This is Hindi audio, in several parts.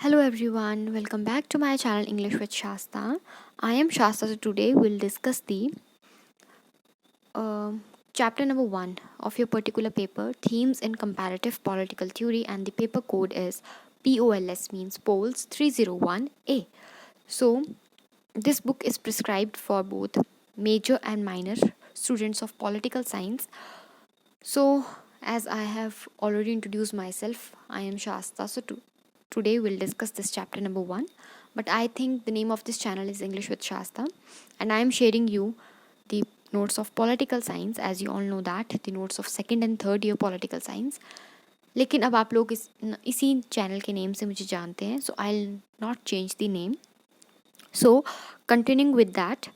Hello everyone, welcome back to my channel English with Shasta. I am Shasta, so today we'll discuss the chapter number 1 of your particular paper, Themes in Comparative Political Theory, and the paper code is POLS, means Polls 301A. So, this book is prescribed for both major and minor students of political science. So, as I have already introduced myself, I am Shasta. So, today we'll discuss this chapter number 1. But I think the name of this channel is English with Shasta, and I am sharing you the notes of political science. As you all know that the notes of second and third year political science. लेकिन अब आप लोग इसी चैनल के नेम से मुझे जानते हैं, so I'll not change the name. So continuing with that,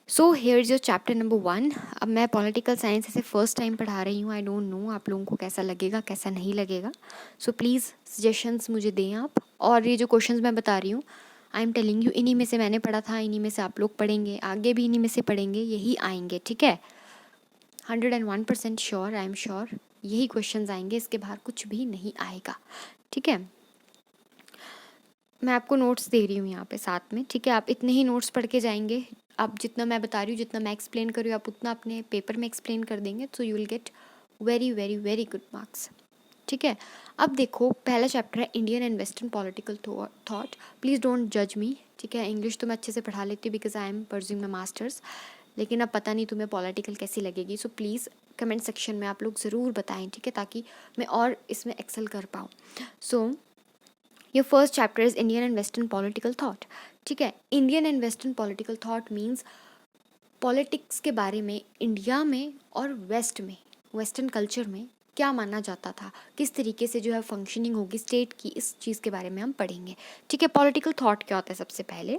so here is your chapter number 1. अब मैं पॉलिटिकल साइंस ऐसे फर्स्ट टाइम पढ़ा रही हूँ. आई डोंट नो आप लोगों को कैसा लगेगा, कैसा नहीं लगेगा. सो प्लीज़ सजेशंस मुझे दें आप. और ये जो क्वेश्चंस मैं बता रही हूँ, आई एम टेलिंग यू, इन्हीं में से मैंने पढ़ा था, इन्हीं में से आप लोग पढ़ेंगे, आगे भी इन्हीं में से पढ़ेंगे, यही आएंगे. ठीक है, 101% श्योर, आई एम श्योर यही क्वेश्चंस आएंगे, इसके बाहर कुछ भी नहीं आएगा. ठीक है, मैं आपको नोट्स दे रही हूँ यहाँ पे साथ में. ठीक है, आप इतने ही नोट्स पढ़ के जाएंगे. आप जितना मैं बता रही हूँ, जितना मैं एक्सप्लेन कर रही हूँ, आप उतना अपने पेपर में एक्सप्लेन कर देंगे, so you will get very very very good marks. ठीक है, अब देखो पहला चैप्टर है Indian and western political thought. Please don't जज मी. ठीक है, इंग्लिश तो मैं अच्छे से पढ़ा लेती हूँ because I am pursuing my masters, लेकिन अब पता नहीं तुम्हें पॉलिटिकल कैसी लगेगी. सो प्लीज़ कमेंट सेक्शन में आप लोग ज़रूर बताएं. ठीक है, ताकि मैं और इसमें एक्सेल कर पाऊँ. So your first chapter is Indian and western political thought. ठीक है, Indian and western political thought means politics के बारे में इंडिया में और वेस्ट में, वेस्टर्न कल्चर में क्या माना जाता था, किस तरीके से जो है फंक्शनिंग होगी स्टेट की, इस चीज़ के बारे में हम पढ़ेंगे. ठीक है, पॉलिटिकल थॉट क्या होता है सबसे पहले.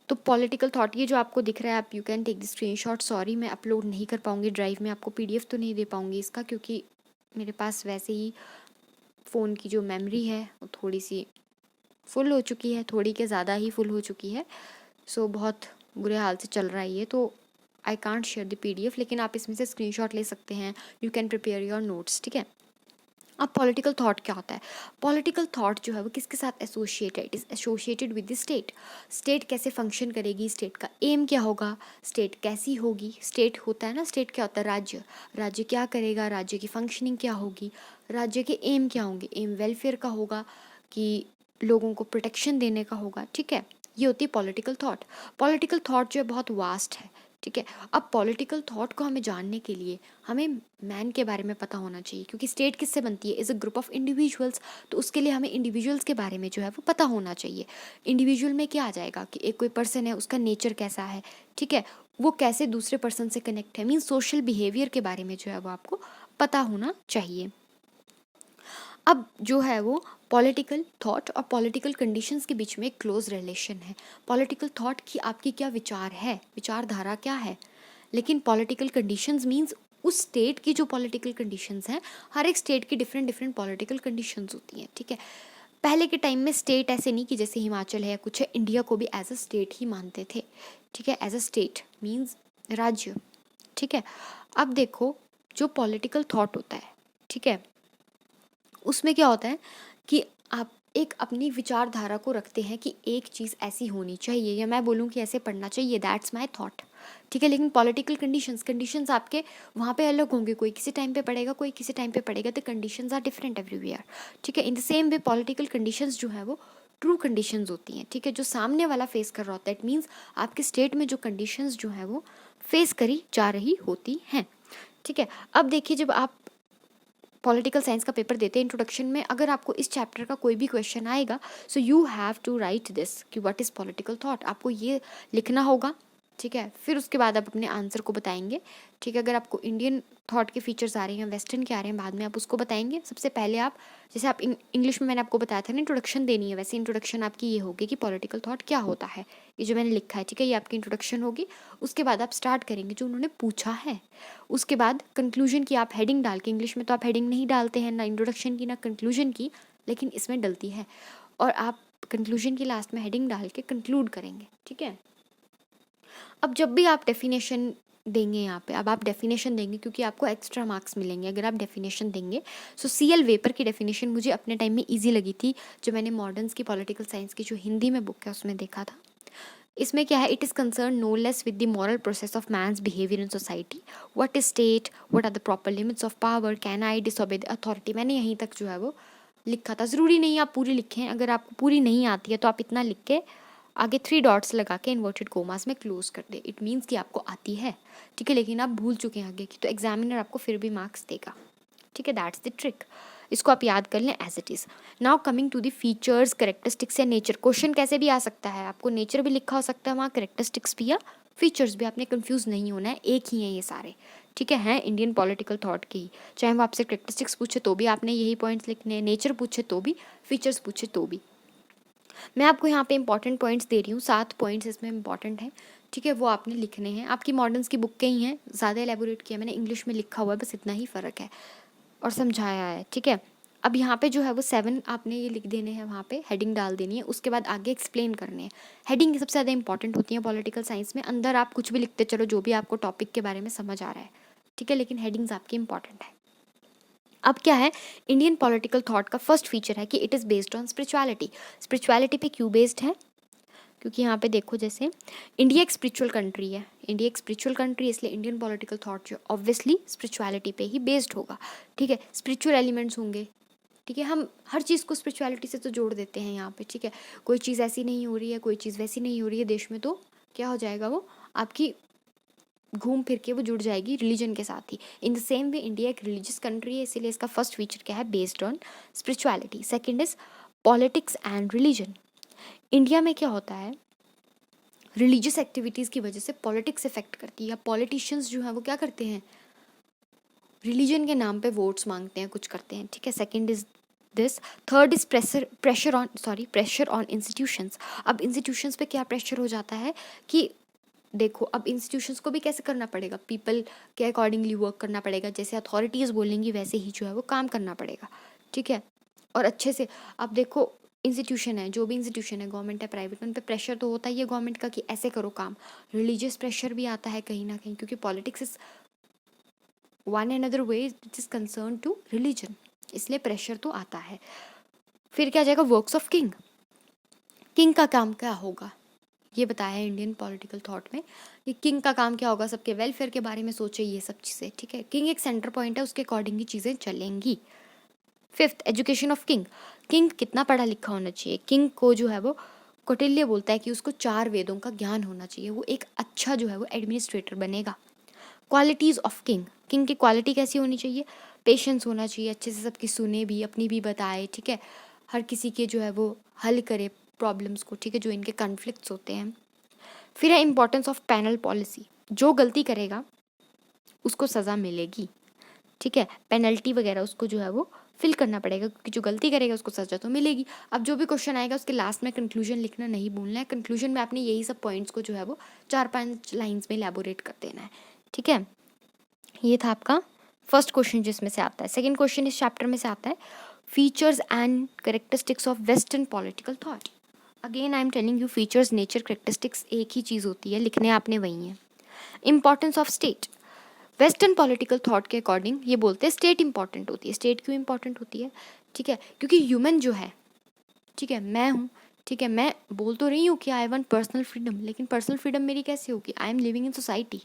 तो पॉलिटिकल थॉट ये जो आपको दिख रहा है, आप you can take the screenshot. Sorry मैं अपलोड नहीं कर पाऊँगी ड्राइव में, आपको PDF तो नहीं दे पाऊँगी इसका, क्योंकि मेरे पास वैसे ही फ़ोन की जो मेमोरी है वो थोड़ी सी फुल हो चुकी है, थोड़ी के ज़्यादा ही फुल हो चुकी है. सो बहुत बुरे हाल से चल रहा है ये, तो I can't share the PDF, लेकिन आप इसमें से स्क्रीनशॉट ले सकते हैं. You can prepare your notes. ठीक है, अब पॉलिटिकल थॉट क्या होता है. पॉलिटिकल थॉट जो है वो किसके साथ associated, is associated with the state. State कैसे फंक्शन करेगी, स्टेट का एम क्या होगा, स्टेट कैसी होगी. स्टेट होता है ना, स्टेट क्या होता है, राज्य. राज्य क्या करेगा, राज्य की फंक्शनिंग क्या होगी, राज्य के एम क्या होंगे. एम वेलफेयर का होगा कि लोगों को प्रोटेक्शन देने का होगा. ठीक है, ये होती है पॉलिटिकल थॉट. पॉलिटिकल थॉट जो है बहुत वास्ट है. ठीक है, अब पॉलिटिकल थॉट को हमें जानने के लिए हमें मैन के बारे में पता होना चाहिए, क्योंकि स्टेट किससे बनती है, is a group of individuals. तो उसके लिए हमें इंडिविजुअल्स के बारे में जो है वो पता होना चाहिए. इंडिविजुअल में क्या आ जाएगा कि एक कोई पर्सन है, उसका नेचर कैसा है. ठीक है, वो कैसे दूसरे पर्सन से कनेक्ट है, मीन्स सोशल बिहेवियर के बारे में जो है वो आपको पता होना चाहिए. अब जो है वो पॉलिटिकल थॉट और पॉलिटिकल कंडीशंस के बीच में एक क्लोज रिलेशन है. पॉलिटिकल थॉट की आपकी क्या विचार है, विचारधारा क्या है, लेकिन पॉलिटिकल कंडीशंस मींस उस स्टेट की जो पॉलिटिकल कंडीशंस हैं. हर एक स्टेट की डिफरेंट डिफरेंट पॉलिटिकल कंडीशंस होती हैं. ठीक है, पहले के टाइम में स्टेट ऐसे नहीं कि जैसे हिमाचल है या कुछ है, इंडिया को भी एज अ स्टेट ही मानते थे. ठीक है, एज अ स्टेट मीन्स राज्य. ठीक है, अब देखो जो पॉलिटिकल थॉट होता है, ठीक है, उसमें क्या होता है कि आप एक अपनी विचारधारा को रखते हैं कि एक चीज़ ऐसी होनी चाहिए, या मैं बोलूँ कि ऐसे पढ़ना चाहिए, दैट्स माय थॉट. ठीक है, लेकिन पॉलिटिकल कंडीशंस आपके वहाँ पे अलग होंगे. कोई किसी टाइम पे पढ़ेगा, कोई किसी टाइम पे पढ़ेगा. तो कंडीशंस आर डिफरेंट एवरीवेयर. ठीक है, इन the same way political conditions जो है वो ट्रू कंडीशंस होती हैं. ठीक है, जो सामने वाला फेस कर रहा होता है, इट मीन्स आपके स्टेट में जो कंडीशंस जो है वो फेस करी जा रही होती हैं. ठीक है, अब देखिए जब आप पॉलिटिकल साइंस का पेपर देते हैं, इंट्रोडक्शन में अगर आपको इस चैप्टर का कोई भी क्वेश्चन आएगा, so you have to write this कि व्हाट इज़ पॉलिटिकल थॉट. आपको ये लिखना होगा. ठीक है, फिर उसके बाद आप अपने आंसर को बताएंगे. ठीक है, अगर आपको इंडियन थॉट के फीचर्स आ रहे हैं, वेस्टर्न के आ रहे हैं, बाद में आप उसको बताएंगे. सबसे पहले आप जैसे आप इंग्लिश में मैंने आपको बताया था ना, इंट्रोडक्शन देनी है, वैसे इंट्रोडक्शन आपकी ये होगी कि पॉलिटिकल थॉट क्या होता है. ये जो मैंने लिखा है, ठीक है, ये आपकी इंट्रोडक्शन होगी. उसके बाद आप स्टार्ट करेंगे जो उन्होंने पूछा है. उसके बाद कंक्लूजन की आप हेडिंग डाल के, इंग्लिश में तो आप हेडिंग नहीं डालते हैं, ना इंट्रोडक्शन की ना कंक्लूजन की, लेकिन इसमें डलती है. और आप कंक्लूजन की लास्ट में हेडिंग डाल के कंक्लूड करेंगे. ठीक है, अब जब भी आप डेफिनेशन देंगे यहाँ पे। अब आप डेफिनेशन देंगे क्योंकि आपको एक्स्ट्रा मार्क्स मिलेंगे अगर आप डेफिनेशन देंगे। सो सीएल वेपर की डेफिनेशन मुझे अपने टाइम में इजी लगी थी, जो मैंने मॉडर्न्स की पॉलिटिकल साइंस की जो हिंदी में बुक है उसमें देखा था। इसमें क्या है, it is concern no less with the moral process of man's behaviour in society, what is state, what are the proper limits of power, can I disobey the authority. मैंने यहीं तक जो है वो लिखा था। ज़रूरी नहीं आप पूरी लिखें, अगर आपको पूरी नहीं आती है तो आप इतना लिख के आगे 3 डॉट्स लगा के इन्वर्टेड कोमास में क्लोज कर दे, इट मीन्स कि आपको आती है, ठीक है। लेकिन आप भूल चुके हैं आगे की, तो एग्जामिनर आपको फिर भी मार्क्स देगा, ठीक है। दैट्स द ट्रिक, इसको आप याद कर लें as it is. Now coming to the features, characteristics या नेचर। क्वेश्चन कैसे भी आ सकता है, आपको नेचर भी लिखा हो सकता है वहाँ, करेक्टरिस्टिक्स भी या फीचर्स भी। आपने कंफ्यूज नहीं होना है, एक ही है ये सारे, ठीक है। हैं इंडियन पॉलिटिकल थॉट की, चाहे वो आपसे करेक्टरिस्टिक्स पूछे तो भी आपने यही पॉइंट्स लिखने हैं, नेचर पूछे तो भी, फीचर्स पूछे तो भी। मैं आपको यहाँ पे इंपॉर्टेंट पॉइंट्स दे रही हूँ, 7 पॉइंट्स इसमें इंपॉर्टेंट हैं, ठीक है। वो आपने लिखने हैं, आपकी मॉडर्न्स की बुक के ही हैं, ज़्यादा एलेबोरेट किया मैंने, इंग्लिश में लिखा हुआ है, बस इतना ही फ़र्क है और समझाया है, ठीक है। अब यहाँ पे जो है वो 7 आपने ये लिख देने हैं, वहाँ पे हेडिंग डाल देनी है, उसके बाद आगे एक्सप्लेन करने हैं। हेडिंग सबसे ज़्यादा इंपॉर्टेंट होती है पॉलिटिकल साइंस में, अंदर आप कुछ भी लिखते चलो जो भी आपको टॉपिक के बारे में समझ आ रहा है, ठीक है, लेकिन हेडिंग्स आपकी इंपॉर्टेंट है। अब क्या है, इंडियन पॉलिटिकल थॉट का फर्स्ट फीचर है कि it is based on spirituality. Spirituality पे क्यों बेस्ड है, क्योंकि यहाँ पे देखो जैसे इंडिया एक स्पिरिचुअल कंट्री है, इंडिया एक स्पिरिचुअल कंट्री, इसलिए इंडियन पॉलिटिकल थॉट जो ऑब्वियसली स्पिरिचुअलिटी पे ही बेस्ड होगा, ठीक है। स्पिरिचुअल एलिमेंट्स होंगे, ठीक है। हम हर चीज़ को स्पिरिचुअलिटी से तो जोड़ देते हैं यहाँ पे, ठीक है। कोई चीज़ ऐसी नहीं हो रही है, कोई चीज़ वैसी नहीं हो रही है देश में, तो क्या हो जाएगा, वो आपकी घूम फिर के वो जुड़ जाएगी रिलीजन के साथ ही। In the same way India एक रिलीजियस कंट्री है, इसीलिए इसका फर्स्ट फीचर क्या है, based on spirituality. Second is politics and religion. India में क्या होता है, रिलीजियस एक्टिविटीज़ की वजह से पॉलिटिक्स इफेक्ट करती है, या पॉलिटिशियंस जो है वो क्या करते हैं, रिलीजन के नाम पे वोट्स मांगते हैं, कुछ करते हैं, ठीक है। Second is this. Third is pressure on institutions. अब इंस्टीट्यूशंस पे क्या प्रेशर हो जाता है कि देखो, अब इंस्टीट्यूशंस को भी कैसे करना पड़ेगा, पीपल के अकॉर्डिंगली वर्क करना पड़ेगा, जैसे अथॉरिटीज़ बोलेंगी वैसे ही जो है वो काम करना पड़ेगा, ठीक है। और अच्छे से, अब देखो इंस्टीट्यूशन है, जो भी इंस्टीट्यूशन है, गवर्नमेंट है, प्राइवेट, उन पे प्रेशर तो होता ही है गवर्नमेंट का कि ऐसे करो काम। रिलीजियस प्रेशर भी आता है कहीं ना कहीं, क्योंकि politics is one another way it is concern to religion, इसलिए प्रेशर तो आता है। फिर क्या जाएगा, वर्क्स ऑफ किंग। किंग का काम क्या होगा, ये बताया है इंडियन पॉलिटिकल थॉट में कि किंग का काम क्या होगा, सबके वेलफेयर के बारे में सोचे, ये सब चीज़ें, ठीक है। किंग एक सेंटर पॉइंट है, उसके अकॉर्डिंग ही चीज़ें चलेंगी। Fifth, education of king. King कितना पढ़ा लिखा होना चाहिए, किंग को जो है वो कौटिल्य बोलता है कि उसको 4 वेदों का ज्ञान होना चाहिए, वो एक अच्छा जो है वो एडमिनिस्ट्रेटर बनेगा। Qualities of king. किंग की क्वालिटी कैसी होनी चाहिए, पेशेंस होना चाहिए, अच्छे से सबकी सुने भी, अपनी भी बताए, ठीक है। हर किसी के जो है वो हल करे प्रॉब्लम्स को, ठीक है, जो इनके कॉन्फ्लिक्ट्स होते हैं। फिर है इंपॉर्टेंस ऑफ पैनल पॉलिसी। जो गलती करेगा उसको सज़ा मिलेगी, ठीक है। पेनल्टी वगैरह उसको जो है वो फिल करना पड़ेगा, क्योंकि जो गलती करेगा उसको सजा तो मिलेगी। अब जो भी क्वेश्चन आएगा उसके लास्ट में कंक्लूजन लिखना नहीं भूलना है। कंक्लूजन में आपने यही सब पॉइंट्स को जो है वो 4-5 लाइंस में एलैबोरेट कर देना है, ठीक है। ये था आपका फर्स्ट क्वेश्चन जिसमें से आता है। सेकंड क्वेश्चन इस चैप्टर में से आता है, features and characteristics of western political thought. Again I am telling you, features, nature, characteristics एक ही चीज़ होती है, लिखने आपने वही है। Importance of state. Western political thought के अकॉर्डिंग ये बोलते हैं स्टेट इंपॉर्टेंट होती है। स्टेट क्यों इंपॉर्टेंट होती है, ठीक है, क्योंकि ह्यूमन जो है, ठीक है, मैं हूँ, ठीक है, मैं बोल तो रही हूँ कि आई वांट पर्सनल फ्रीडम, लेकिन पर्सनल फ्रीडम मेरी कैसे होगी, I am living in society,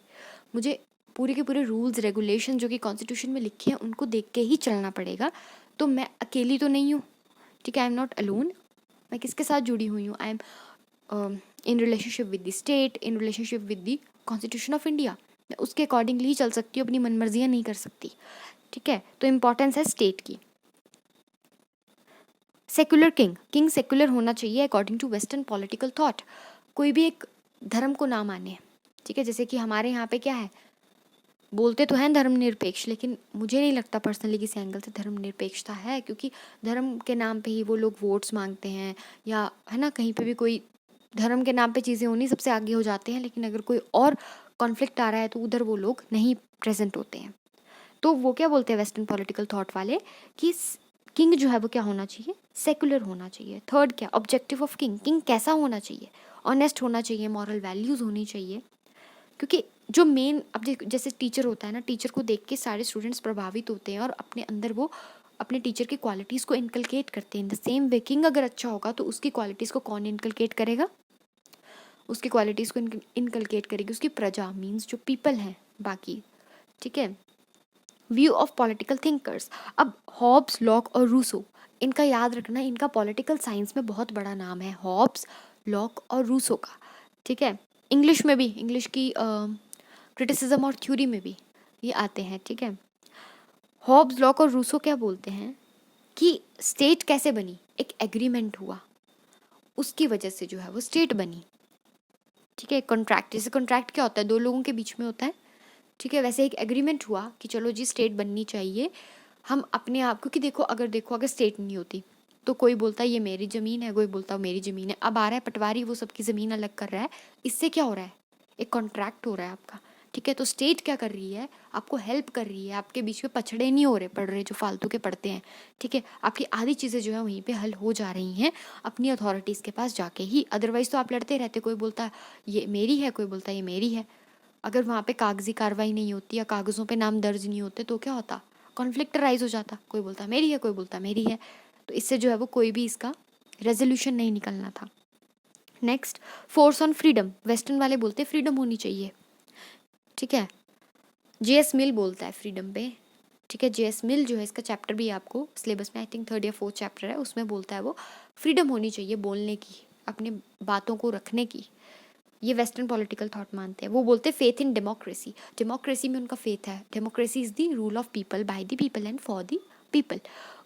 मुझे पूरे के पूरे रूल्स रेगुलेशन जो कि कॉन्स्टिट्यूशन में लिखे हैं उनको देख के ही चलना पड़ेगा। तो मैं अकेली तो नहीं हूँ, ठीक है, आई एम नॉट अलोन, मैं किसके साथ जुड़ी हुई हूँ, I am in relationship with the state, in relationship with the constitution of India, उसके अकॉर्डिंगली ही चल सकती हूँ, अपनी मनमर्जियाँ नहीं कर सकती, ठीक है। तो इम्पॉर्टेंस है स्टेट की। Secular king. किंग सेक्युलर होना चाहिए according to western political thought, कोई भी एक धर्म को ना माने, ठीक है। जैसे कि हमारे यहाँ पे क्या है, बोलते तो हैं धर्मनिरपेक्ष, लेकिन मुझे नहीं लगता पर्सनली किसी एंगल से धर्मनिरपेक्षता है, क्योंकि धर्म के नाम पे ही वो लोग वोट्स मांगते हैं, या है ना, कहीं पे भी कोई धर्म के नाम पे चीज़ें होनी सबसे आगे हो जाते हैं, लेकिन अगर कोई और कॉन्फ्लिक्ट आ रहा है तो उधर वो लोग नहीं प्रेजेंट होते हैं। तो वो क्या बोलते हैं वेस्टर्न पॉलिटिकल थॉट वाले कि किंग जो है वो क्या होना चाहिए, सेकुलर होना चाहिए। थर्ड क्या, ऑब्जेक्टिव ऑफ किंग। किंग कैसा होना चाहिए, ऑनेस्ट होना चाहिए, मॉरल वैल्यूज़ होनी चाहिए, क्योंकि जो मेन, अब जैसे टीचर होता है ना, टीचर को देख के सारे स्टूडेंट्स प्रभावित होते हैं और अपने अंदर वो अपने टीचर की क्वालिटीज़ को इनकलकेट करते हैं। इन द सेम वे किंग अगर अच्छा होगा तो उसकी क्वालिटीज़ को कौन इनकलकेट करेगा? उसकी क्वालिटीज़ को इनकलकेट करेगी उसकी प्रजा, मीन्स जो पीपल हैं बाकी, ठीक है। व्यू ऑफ पॉलिटिकल थिंकर्स, अब हॉब्स, लॉक और रूसो, इनका याद रखना, इनका पॉलिटिकल साइंस में बहुत बड़ा नाम है, हॉब्स, लॉक और रूसो का, ठीक है। इंग्लिश में भी, इंग्लिश की क्रिटिसिज्म और थ्योरी में भी ये आते हैं, ठीक है। हॉब्स, लॉक और रूसो क्या बोलते हैं कि स्टेट कैसे बनी, एक एग्रीमेंट हुआ, उसकी वजह से जो है वो स्टेट बनी, ठीक है। कॉन्ट्रैक्ट, जैसे कॉन्ट्रैक्ट क्या होता है, दो लोगों के बीच में होता है, ठीक है। वैसे एक एग्रीमेंट हुआ कि चलो जी स्टेट बननी चाहिए, हम अपने आप, क्योंकि अगर स्टेट नहीं होती तो कोई बोलता है ये मेरी ज़मीन है, कोई बोलता है मेरी ज़मीन है, अब आ रहा है पटवारी, वो सबकी ज़मीन अलग कर रहा है, इससे क्या हो रहा है, एक कॉन्ट्रैक्ट हो रहा है आपका, ठीक है। तो स्टेट क्या कर रही है, आपको हेल्प कर रही है, आपके बीच में पछड़े नहीं हो रहे, पड़ रहे जो फालतू के पड़ते हैं, ठीक है। आपकी आधी चीज़ें जो है वहीं पे हल हो जा रही हैं अपनी अथॉरिटीज़ के पास जाके ही, अदरवाइज़ तो आप लड़ते रहते, कोई बोलता है ये मेरी है, कोई बोलता है ये मेरी है। अगर वहाँ पे कागजी कार्रवाई नहीं होती या कागज़ों पे नाम दर्ज नहीं होते तो क्या होता, कॉन्फ्लिक्ट राइज हो जाता, कोई बोलता मेरी है, कोई बोलता मेरी है, तो इससे जो है वो कोई भी इसका रेजोल्यूशन नहीं निकलना था। Next, force on freedom, western वाले बोलते हैं फ्रीडम होनी चाहिए, ठीक है। जेएस मिल बोलता है फ्रीडम पे, ठीक है। जेएस मिल जो है, इसका चैप्टर भी आपको सिलेबस में आई थिंक 3rd या 4th चैप्टर है, उसमें बोलता है वो फ्रीडम होनी चाहिए बोलने की, अपनी बातों को रखने की। ये वेस्टर्न पॉलिटिकल थॉट मानते हैं। वो बोलते हैं फेथ इन डेमोक्रेसी, डेमोक्रेसी में उनका फेथ है, democracy is the rule of people, by the people and for the people.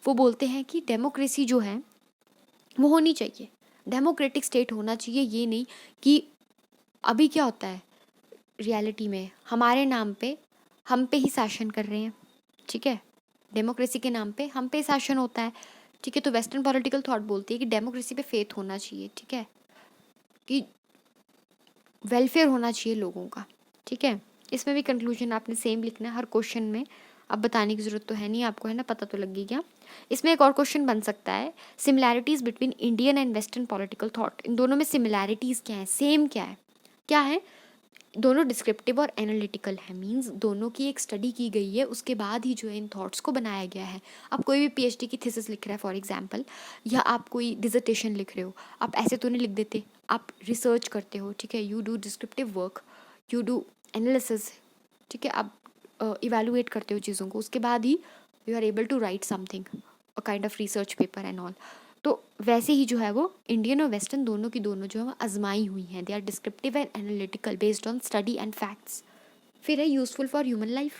वो बोलते हैं कि डेमोक्रेसी जो है वो होनी चाहिए, डेमोक्रेटिक स्टेट होना चाहिए, ये नहीं कि अभी क्या होता है रियलिटी में, हमारे नाम पे हम पे ही शासन कर रहे हैं, ठीक है। डेमोक्रेसी के नाम पे हम पे शासन होता है, ठीक है। तो वेस्टर्न पॉलिटिकल थॉट बोलती है कि डेमोक्रेसी पे फेथ होना चाहिए, ठीक है, कि वेलफेयर होना चाहिए लोगों का, ठीक है। इसमें भी कंक्लूजन आपने सेम लिखना है हर क्वेश्चन में, अब बताने की ज़रूरत तो है नहीं आपको, है ना, पता तो लग गई क्या। इसमें एक और क्वेश्चन बन सकता है, similarities between Indian and western political thought, इन दोनों में सिमिलैरिटीज़ क्या है, सेम क्या है, दोनों डिस्क्रिप्टिव और एनालिटिकल है, मींस दोनों की एक स्टडी की गई है, उसके बाद ही जो है इन थॉट्स को बनाया गया है। आप कोई भी पीएचडी की थीसिस लिख रहे हैं फॉर एग्जांपल, या आप कोई डिसर्टेशन लिख रहे हो, आप ऐसे तो नहीं लिख देते, आप रिसर्च करते हो, ठीक है। You do descriptive work, you do analysis, ठीक है, आप इवेलुएट करते हो चीज़ों को, उसके बाद ही you are able to write something, a kind of research paper and all. तो वैसे ही जो है वो इंडियन और वेस्टर्न दोनों की दोनों जो है वो आजमाई हुई हैं, they are descriptive and analytical based on study and facts. फिर है यूजफुल फॉर ह्यूमन लाइफ,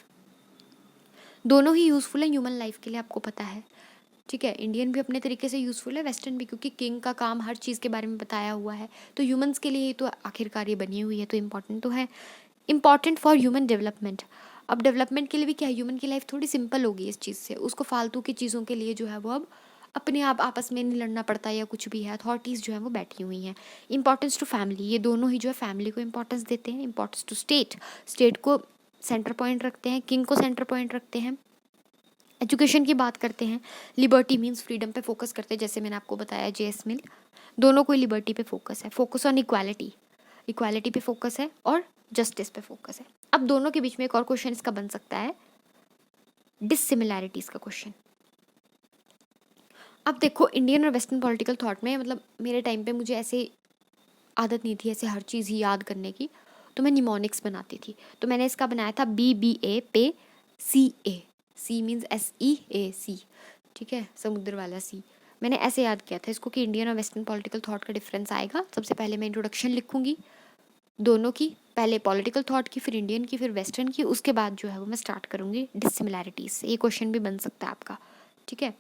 दोनों ही यूजफुल है ह्यूमन लाइफ के लिए, आपको पता है, ठीक है। इंडियन भी अपने तरीके से यूजफुल है, वेस्टर्न भी, क्योंकि किंग का काम हर चीज़ के बारे में बताया हुआ है, तो ह्यूमंस के लिए तो आखिरकार ये बनी हुई है, तो इम्पॉर्टेंट तो है। इम्पॉर्टेंट फॉर ह्यूमन डेवलपमेंट, अब डेवलपमेंट के लिए भी क्या है, ह्यूमन की लाइफ थोड़ी सिंपल होगी इस चीज़ से, उसको फालतू की चीज़ों के लिए जो है वो अब अपने आप आपस में नहीं लड़ना पड़ता या कुछ भी है, अथॉरिटीज़ जो है वो बैठी हुई हैं। इंपॉर्टेंस टू फैमिली, ये दोनों ही जो है फैमिली को इंपॉर्टेंस देते हैं। इंपॉर्टेंस टू स्टेट, स्टेट को सेंटर पॉइंट रखते हैं, किंग को सेंटर पॉइंट रखते हैं। एजुकेशन की बात करते हैं, लिबर्टी मीन्स फ्रीडम पे फोकस करते हैं, जैसे मैंने आपको बताया जेएस मिल, दोनों को लिबर्टी पे फोकस है, फोकस ऑन इक्वालिटी, इक्वालिटी पे फोकस है और जस्टिस पे फोकस है। अब दोनों के बीच में एक और क्वेश्चन इसका बन सकता है, डिसिमिलैरिटीज़ का क्वेश्चन। अब देखो इंडियन और वेस्टर्न पॉलिटिकल थॉट में, मतलब मेरे टाइम पे मुझे ऐसे आदत नहीं थी ऐसे हर चीज़ ही याद करने की, तो मैं निमोनिक्स बनाती थी, तो मैंने इसका बनाया था BBA पे CA, सी मीन्स SEAC, ठीक है, समुद्र वाला सी। मैंने ऐसे याद किया था इसको कि इंडियन और वेस्टर्न पॉलिटिकल थॉट का डिफरेंस आएगा। सबसे पहले मैं इंट्रोडक्शन लिखूंगी दोनों की, पहले पॉलिटिकल थॉट की, फिर इंडियन की, फिर वेस्टर्न की, उसके बाद जो है वो मैं स्टार्ट करूँगी डिसिमिलैरिटीज़ से। ये क्वेश्चन भी बन सकता है आपका, ठीक है।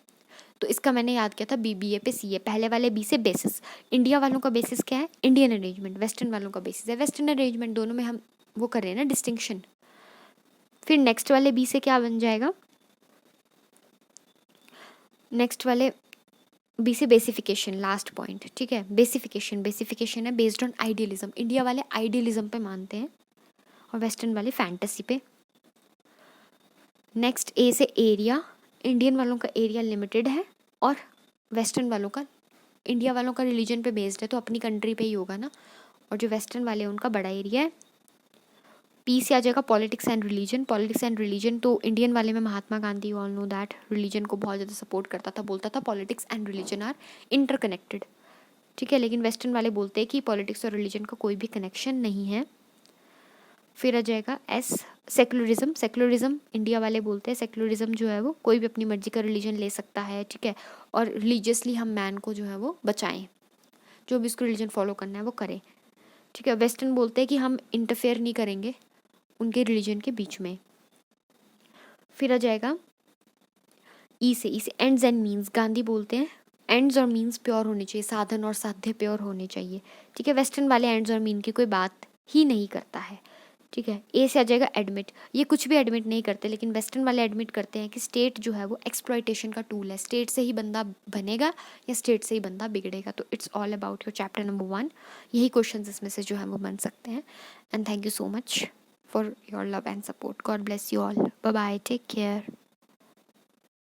तो इसका मैंने याद किया था BBA पे CA, पहले वाले B से बेसिस। इंडिया वालों का बेसिस क्या है, इंडियन अरेंजमेंट, वेस्टर्न वालों का बेसिस है वेस्टर्न अरेंजमेंट, दोनों में हम वो कर रहे हैं ना डिस्टिंक्शन। फिर नेक्स्ट वाले B से क्या बन जाएगा, नेक्स्ट वाले B से बेसिफिकेशन, लास्ट पॉइंट, ठीक है। बेसिफिकेशन, बेसिफिकेशन है बेस्ड ऑन आइडियलिज्म, इंडिया वाले आइडियलिज्म पे मानते हैं और वेस्टर्न वाले फैंटेसी पे। नेक्स्ट A से एरिया, इंडियन वालों का एरिया लिमिटेड है और वेस्टर्न वालों का, इंडिया वालों का रिलीजन पे बेस्ड है तो अपनी कंट्री पे ही होगा ना, और जो वेस्टर्न वाले हैं उनका बड़ा एरिया है। पी से आ जाएगा politics and religion. Politics and religion तो इंडियन वाले में Mahatma Gandhi, all know that, religion को बहुत ज़्यादा सपोर्ट करता था, बोलता था politics and religion are interconnected, ठीक है। लेकिन वेस्टर्न वाले बोलते हैं कि पॉलिटिक्स और रिलीजन का कोई भी कनेक्शन नहीं है। फिर आ जाएगा एस, सेकुलरिज्म। सेकुलरिज्म इंडिया वाले बोलते हैं सेकुलरिज्म जो है वो कोई भी अपनी मर्जी का रिलीजन ले सकता है, ठीक है, और रिलीजियसली हम मैन को जो है वो बचाएं, जो भी उसको रिलीजन फॉलो करना है वो करें, ठीक है। वेस्टर्न बोलते हैं कि हम इंटरफेयर नहीं करेंगे उनके रिलीजन के बीच में। फिर आ जाएगा ई से, एंड्स एंड मीन्स। गांधी बोलते हैं एंड्स और मीन्स प्योर होने चाहिए, साधन और साध्य प्योर होने चाहिए, ठीक है। वेस्टर्न वाले एंड्स और मीन की कोई बात ही नहीं करता है, ठीक है। ए से आ जाएगा एडमिट। ये कुछ भी एडमिट नहीं करते, लेकिन वेस्टर्न वाले एडमिट करते हैं कि स्टेट जो है वो एक्सप्लॉयटेशन का टूल है, स्टेट से ही बंदा बनेगा या स्टेट से ही बंदा बिगड़ेगा। तो it's all about your chapter number 1। यही क्वेश्चन इसमें से जो है वो बन सकते हैं। And thank you so much for your love and support. God bless you all. Bye bye. Take care.